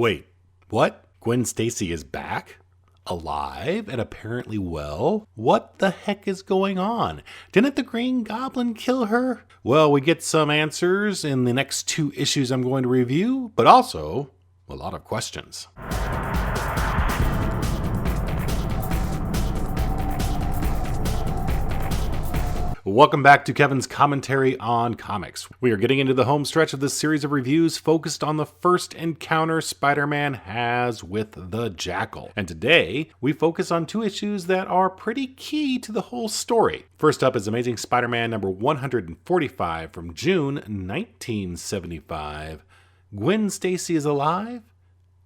Wait, what? Gwen Stacy is back? Alive and apparently well? What the heck is going on? Didn't the Green Goblin kill her? Well, we get some answers in the next 2 issues I'm going to review, but also a lot of questions. Welcome back to Kevin's commentary on comics. We are getting into the home stretch of this series of reviews focused on the first encounter Spider-Man has with the Jackal. And today, we focus on 2 issues that are pretty key to the whole story. First up is Amazing Spider-Man number 145 from June 1975. Gwen Stacy is alive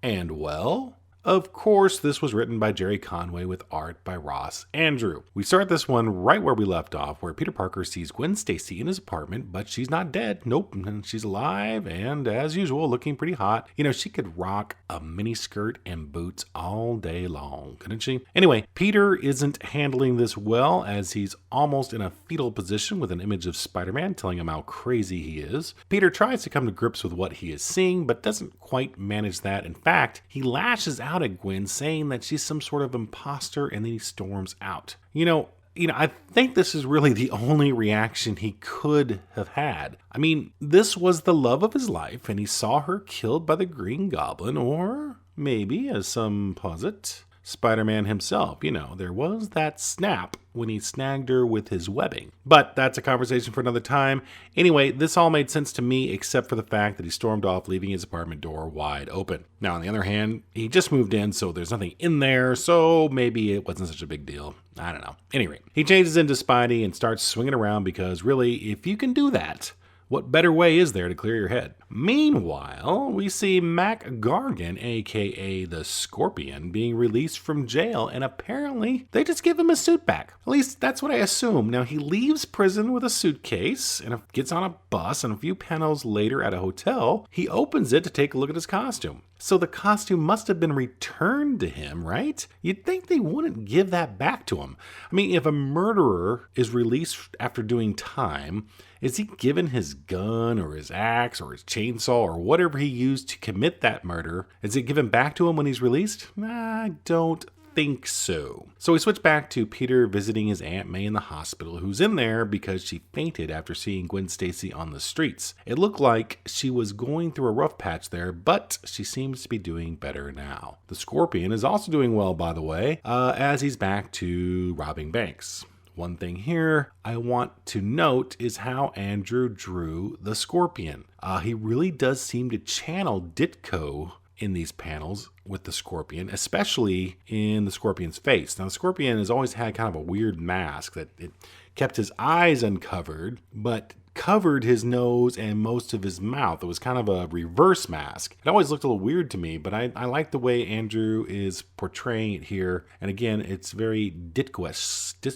and well? Of course, this was written by Jerry Conway with art by Ross Andru. We start this one right where we left off, where Peter Parker sees Gwen Stacy in his apartment, but she's not dead. Nope, she's alive and, as usual, looking pretty hot. You know, she could rock a miniskirt and boots all day long, couldn't she? Anyway, Peter isn't handling this well, as he's almost in a fetal position with an image of Spider-Man telling him how crazy he is. Peter tries to come to grips with what he is seeing, but doesn't quite manage that. In fact, he lashes out at Gwen, saying that she's some sort of imposter, and then he storms out. You know, I think this is really the only reaction he could have had. I mean, this was the love of his life, and he saw her killed by the Green Goblin, or maybe, as some posit, Spider-Man himself. You know, there was that snap when he snagged her with his webbing. But that's a conversation for another time. Anyway, this all made sense to me, except for the fact that he stormed off, leaving his apartment door wide open. Now, on the other hand, he just moved in, so there's nothing in there, so maybe it wasn't such a big deal. I don't know. Anyway, he changes into Spidey and starts swinging around because really, if you can do that, what better way is there to clear your head? Meanwhile, we see Mac Gargan, aka the Scorpion, being released from jail, and apparently they just give him his suit back. At least that's what I assume. Now, he leaves prison with a suitcase and gets on a bus, and a few panels later at a hotel, he opens it to take a look at his costume. So the costume must have been returned to him, right? You'd think they wouldn't give that back to him. I mean, if a murderer is released after doing time, is he given his gun or his axe or his chainsaw or whatever he used to commit that murder? Is it given back to him when he's released? I don't think so. So we switch back to Peter visiting his Aunt May in the hospital, who's in there because she fainted after seeing Gwen Stacy on the streets. It looked like she was going through a rough patch there, but she seems to be doing better now. The Scorpion is also doing well, by the way, as he's back to robbing banks. One thing here I want to note is how Andrew drew the Scorpion. He really does seem to channel Ditko in these panels with the Scorpion, especially in the Scorpion's face. Now, the Scorpion has always had kind of a weird mask that it kept his eyes uncovered, but covered his nose and most of his mouth. It was kind of a reverse mask. It always looked a little weird to me, but I like the way Andrew is portraying it here. And again, it's very Ditko-esque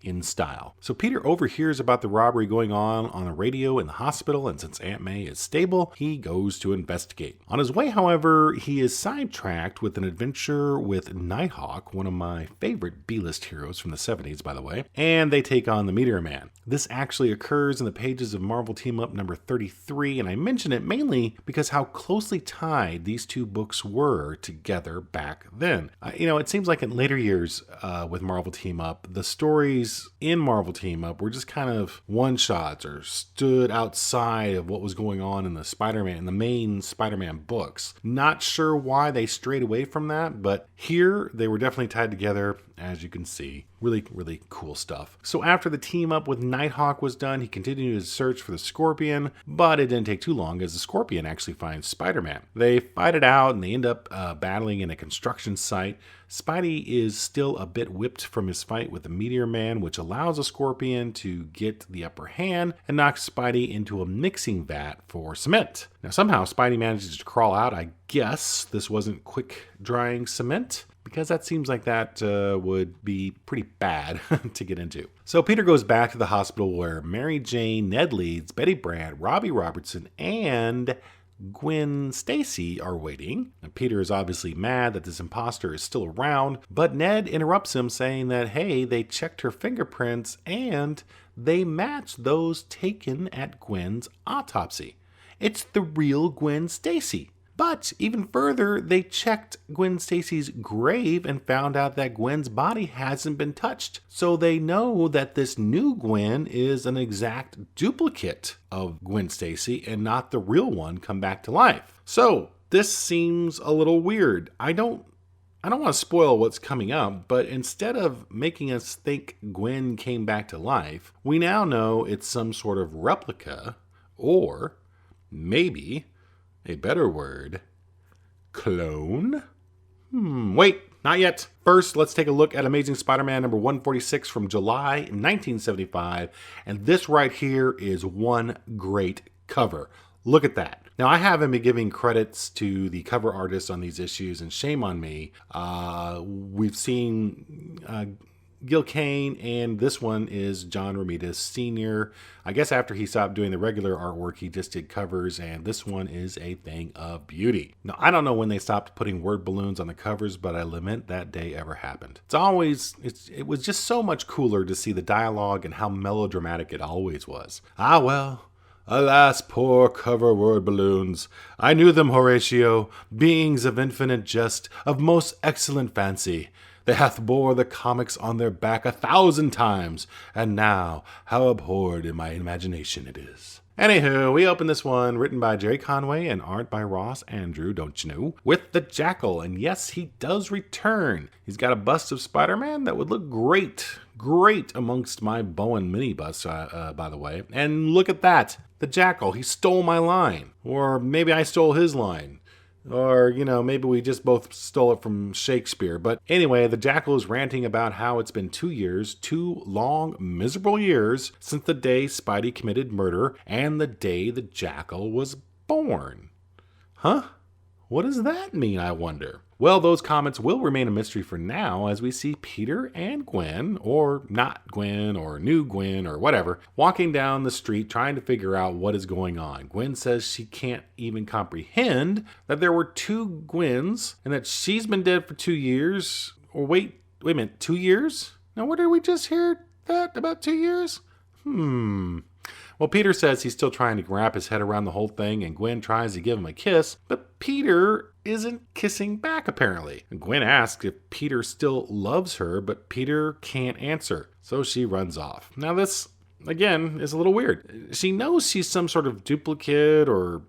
in style. So Peter overhears about the robbery going on the radio in the hospital, and since Aunt May is stable, he goes to investigate. On his way, however, he is sidetracked with an adventure with Nighthawk, one of my favorite B-list heroes from the 70s, by the way, and they take on the Meteor Man. This actually occurs in the pages of Marvel Team Up number 33, and I mention it mainly because how closely tied these 2 books were together back then. It seems like in later years with Marvel Team Up, the stories in Marvel Team Up were just kind of one-shots or stood outside of what was going on in the main Spider-Man books. Not sure why they strayed away from that, but here they were definitely tied together, as you can see. Really, really cool stuff. So after the team up with Nighthawk was done, he continued his search for the Scorpion, but it didn't take too long as the Scorpion actually finds Spider-Man. They fight it out and they end up battling in a construction site. Spidey is still a bit whipped from his fight with the Meteor Man, which allows the Scorpion to get the upper hand and knocks Spidey into a mixing vat for cement. Now somehow Spidey manages to crawl out. I guess this wasn't quick drying cement, because that seems like that would be pretty bad to get into. So Peter goes back to the hospital where Mary Jane, Ned Leeds, Betty Brant, Robbie Robertson, and Gwen Stacy are waiting. And Peter is obviously mad that this imposter is still around, but Ned interrupts him saying that, hey, they checked her fingerprints and they match those taken at Gwen's autopsy. It's the real Gwen Stacy. But even further, they checked Gwen Stacy's grave and found out that Gwen's body hasn't been touched. So they know that this new Gwen is an exact duplicate of Gwen Stacy and not the real one come back to life. So this seems a little weird. I don't want to spoil what's coming up, but instead of making us think Gwen came back to life, we now know it's some sort of replica, or maybe a better word, clone? Wait, not yet. First, let's take a look at Amazing Spider-Man number 146 from July 1975, and this right here is one great cover. Look at that. Now, I haven't been giving credits to the cover artists on these issues, and shame on me. We've seen Gil Kane, and this one is John Romita Sr. I guess after he stopped doing the regular artwork, he just did covers, and this one is a thing of beauty. Now, I don't know when they stopped putting word balloons on the covers, but I lament that day ever happened. It was just so much cooler to see the dialogue and how melodramatic it always was. Ah, well. Alas, poor cover word balloons. I knew them, Horatio, beings of infinite jest, of most excellent fancy. They hath bore the comics on their back 1,000 times, and now how abhorred in my imagination it is. Anywho, we open this one, written by Jerry Conway and art by Ross Andrew, don't you know, with the Jackal, and yes, he does return. He's got a bust of Spider-Man that would look great amongst my Bowen mini busts, by the way. And look at that, the Jackal, he stole my line. Or maybe I stole his line. Or, maybe we just both stole it from Shakespeare. But anyway, the Jackal is ranting about how it's been 2 years, 2 long, miserable years, since the day Spidey committed murder and the day the Jackal was born. Huh? What does that mean, I wonder? Well, those comments will remain a mystery for now as we see Peter and Gwen, or not Gwen, or new Gwen, or whatever, walking down the street trying to figure out what is going on. Gwen says she can't even comprehend that there were 2 Gwens and that she's been dead for 2 years. Or wait a minute, 2 years? Now, what did we just hear that about 2 years? Well, Peter says he's still trying to wrap his head around the whole thing, and Gwen tries to give him a kiss, but Peter isn't kissing back, apparently. And Gwen asks if Peter still loves her, but Peter can't answer, so she runs off. Now, this, again, is a little weird. She knows she's some sort of duplicate or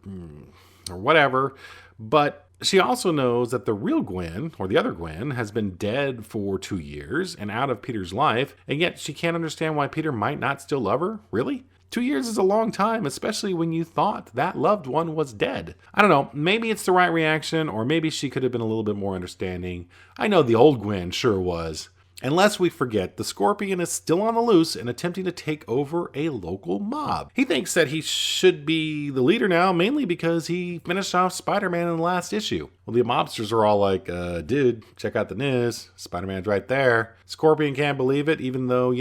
whatever, but she also knows that the real Gwen, or the other Gwen, has been dead for 2 years and out of Peter's life, and yet she can't understand why Peter might not still love her? Really? 2 years is a long time, especially when you thought that loved one was dead. I don't know, maybe it's the right reaction, or maybe she could have been a little bit more understanding. I know the old Gwen sure was. And lest we forget, the Scorpion is still on the loose and attempting to take over a local mob. He thinks that he should be the leader now, mainly because he finished off Spider-Man in the last issue. Well, the mobsters are all like, dude, check out the news. Spider-Man's right there. Scorpion can't believe it, even though,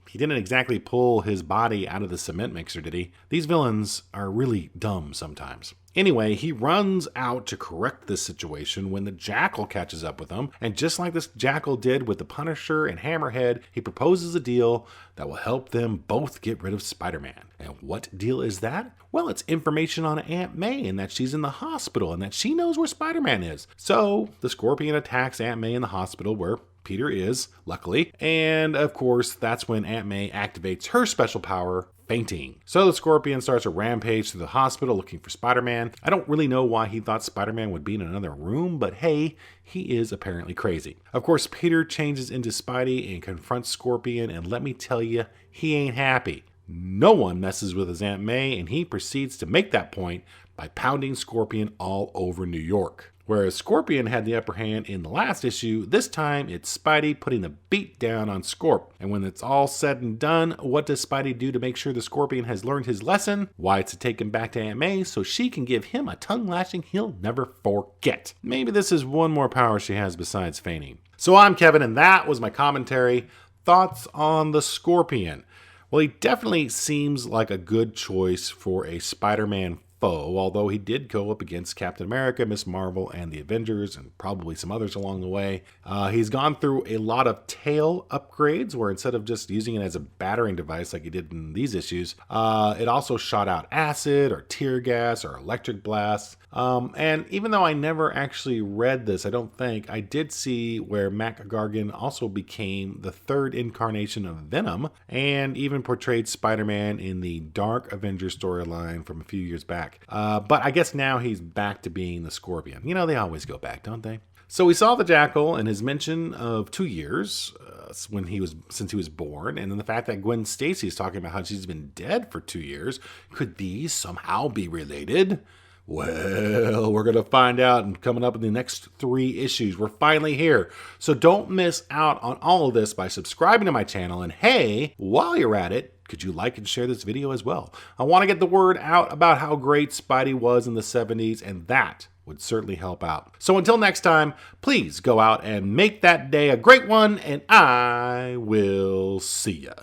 he didn't exactly pull his body out of the cement mixer, did he? These villains are really dumb sometimes. Anyway, he runs out to correct this situation when the Jackal catches up with him, and just like this Jackal did with the Punisher and Hammerhead, he proposes a deal that will help them both get rid of Spider-Man. And what deal is that? Well, it's information on Aunt May and that she's in the hospital and that she knows where Spider-Man is. So the Scorpion attacks Aunt May in the hospital where Peter is, luckily. And of course, that's when Aunt May activates her special power, fainting. So the Scorpion starts a rampage through the hospital looking for Spider-Man. I don't really know why he thought Spider-Man would be in another room, but hey, he is apparently crazy. Of course, Peter changes into Spidey and confronts Scorpion, and let me tell you, he ain't happy. No one messes with his Aunt May, and he proceeds to make that point by pounding Scorpion all over New York. Whereas Scorpion had the upper hand in the last issue, this time it's Spidey putting the beat down on Scorp. And when it's all said and done, what does Spidey do to make sure the Scorpion has learned his lesson? Why, it's to take him back to Aunt May so she can give him a tongue lashing he'll never forget. Maybe this is one more power she has besides fainting. So I'm Kevin, and that was my commentary. Thoughts on the Scorpion? Well, he definitely seems like a good choice for a Spider-Man foe, although he did go up against Captain America, Miss Marvel, and the Avengers, and probably some others along the way. He's gone through a lot of tail upgrades, where instead of just using it as a battering device like he did in these issues, it also shot out acid or tear gas or electric blasts. And even though I never actually read this, I don't think, I did see where Mac Gargan also became the third incarnation of Venom, and even portrayed Spider-Man in the Dark Avengers storyline from a few years back. But I guess now he's back to being the Scorpion. You know, they always go back, don't they? So we saw the Jackal and his mention of 2 years since he was born, and then the fact that Gwen Stacy is talking about how she's been dead for 2 years. Could these somehow be related? Well, we're going to find out, and coming up in the next 3 issues, we're finally here. So don't miss out on all of this by subscribing to my channel, and hey, while you're at it, could you like and share this video as well? I want to get the word out about how great Spidey was in the 70s, and that would certainly help out. So until next time, please go out and make that day a great one, and I will see ya.